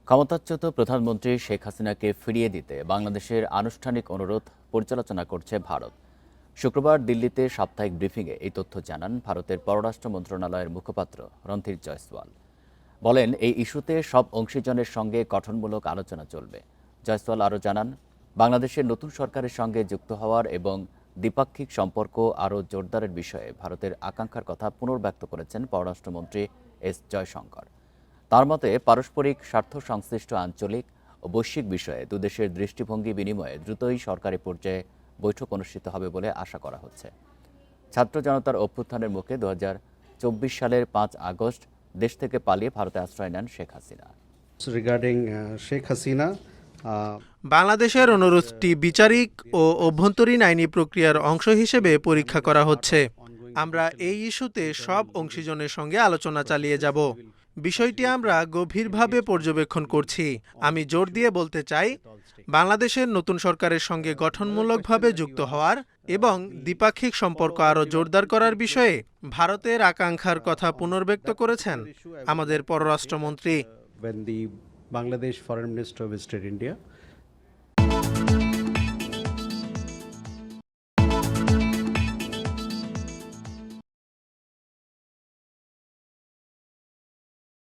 ক্ষমতাচ্যুত প্রধানমন্ত্রী শেখ হাসিনাকে ফিরিয়ে দিতে বাংলাদেশের আনুষ্ঠানিক অনুরোধ পর্যালোচনা করছে ভারত। শুক্রবার দিল্লিতে সাপ্তাহিক ব্রিফিংয়ে এই তথ্য জানান ভারতের পররাষ্ট্র মন্ত্রণালয়ের মুখপাত্র রণধীর জয়সওয়াল। বলেন, এই ইস্যুতে সব অংশীজনের সঙ্গে গঠনমূলক আলোচনা চলবে। জয়সওয়াল আরও জানান, বাংলাদেশের নতুন সরকারের সঙ্গে যুক্ত হওয়ার এবং দ্বিপাক্ষিক সম্পর্ক আরও জোরদারের বিষয়ে ভারতের আকাঙ্ক্ষার কথা পুনর্ব্যক্ত করেছেন পররাষ্ট্রমন্ত্রী এস জয়শঙ্কর। তার মতে, পারস্পরিক স্বার্থ সংশ্লিষ্ট আঞ্চলিক ও বৈশ্বিক বিষয়ে দুদেশের দৃষ্টিভঙ্গি বিনিময়ে দ্রুতই সরকারি পর্যায়ে বৈঠক অনুষ্ঠিত হবে বলে আশা করা হচ্ছে। ছাত্র জনতার অভ্যুত্থানের মুখে 2024 সালের 5 আগস্ট দেশ থেকে পালিয়ে ভারতে আশ্রয় নেন শেখ হাসিনা। বাংলাদেশের অনুরোধটি বিচারিক ও অভ্যন্তরীণ আইনি প্রক্রিয়ার অংশ হিসেবে পরীক্ষা করা হচ্ছে। আমরা এই ইস্যুতে সব অংশীজনের সঙ্গে আলোচনা চালিয়ে যাব। বিষয়টি আমরা গভীরভাবে পর্যবেক্ষণ করছি। আমি জোর দিয়ে বলতে চাই, বাংলাদেশের নতুন সরকারের সঙ্গে গঠনমূলকভাবে যুক্ত হওয়ার এবং দ্বিপাক্ষিক সম্পর্ক আরও জোরদার করার বিষয়ে ভারতের আকাঙ্ক্ষার কথা পুনর্ব্যক্ত করেছেন আমাদের পররাষ্ট্রমন্ত্রী। When the Bangladesh Foreign Minister visited India,